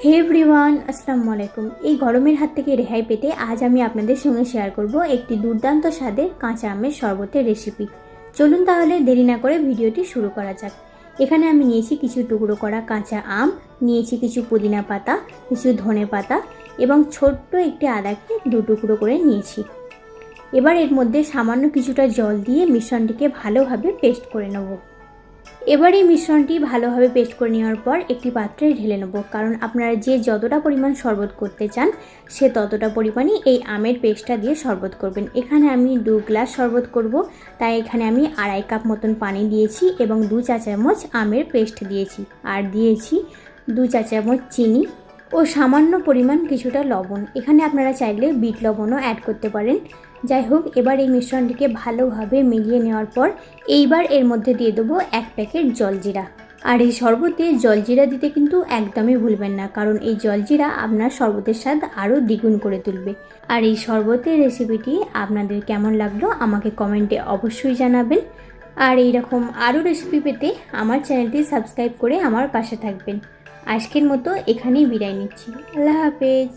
হে everyone, আসসালামু আলাইকুম। এই গরমের হাত থেকে রেহাই পেতে আজ আমি আপনাদের সঙ্গে শেয়ার করব একটি দুর্দান্ত স্বাদের কাঁচা আমের শরবতের রেসিপি। চলুন তাহলে দেরি না করে ভিডিওটি শুরু করা যাক। এখানে আমি নিয়েছি কিছু টুকরো করা কাঁচা আম, নিয়েছি কিছু পুদিনা পাতা, কিছু ধনে পাতা এবং ছোট্ট একটি আদাকে দু টুকরো করে নিয়েছি। এবার এর মধ্যে সামান্য কিছুটা জল দিয়ে মিশ্রণটিকে ভালোভাবে পেস্ট করে নেব। এবার এই মিশ্রণটি ভালোভাবে পেস্ট করে নেওয়ার পর একটি পাত্রে ঢেলে নেব, কারণ আপনারা যে যতটা পরিমাণ শরবত করতে চান সে ততটা পরিমাণই এই আমের পেস্টটা দিয়ে শরবত করবেন। এখানে আমি 2 গ্লাস শরবত করব, তাই এখানে আমি 2.5 কাপ মতন পানি দিয়েছি এবং 2 চা চামচ আমের পেস্ট দিয়েছি, আর দিয়েছি 2 চা চামচ চিনি ও সামান্য পরিমাণ কিছুটা লবণ। এখানে আপনারা চাইলে বিট লবণও অ্যাড করতে পারেন। যাই হোক, এবার এই মিশ্রণটিকে ভালোভাবে মিলিয়ে নেওয়ার পর এইবার এর মধ্যে দিয়ে দেবো 1 প্যাকেট জলজিরা। আর এই শরবতে জলজিরা দিতে কিন্তু একদমই ভুলবেন না, কারণ এই জলজিরা আপনার শরবতের স্বাদ আরও দ্বিগুণ করে তুলবে। আর এই শরবতের রেসিপিটি আপনাদের কেমন লাগলো আমাকে কমেন্টে অবশ্যই জানাবেন। আর এইরকম আরও রেসিপি পেতে আমার চ্যানেলটি সাবস্ক্রাইব করে আমার পাশে থাকবেন। আজকের মতো এখানেই বিদায় নিচ্ছি। আল্লাহ হাফেজ।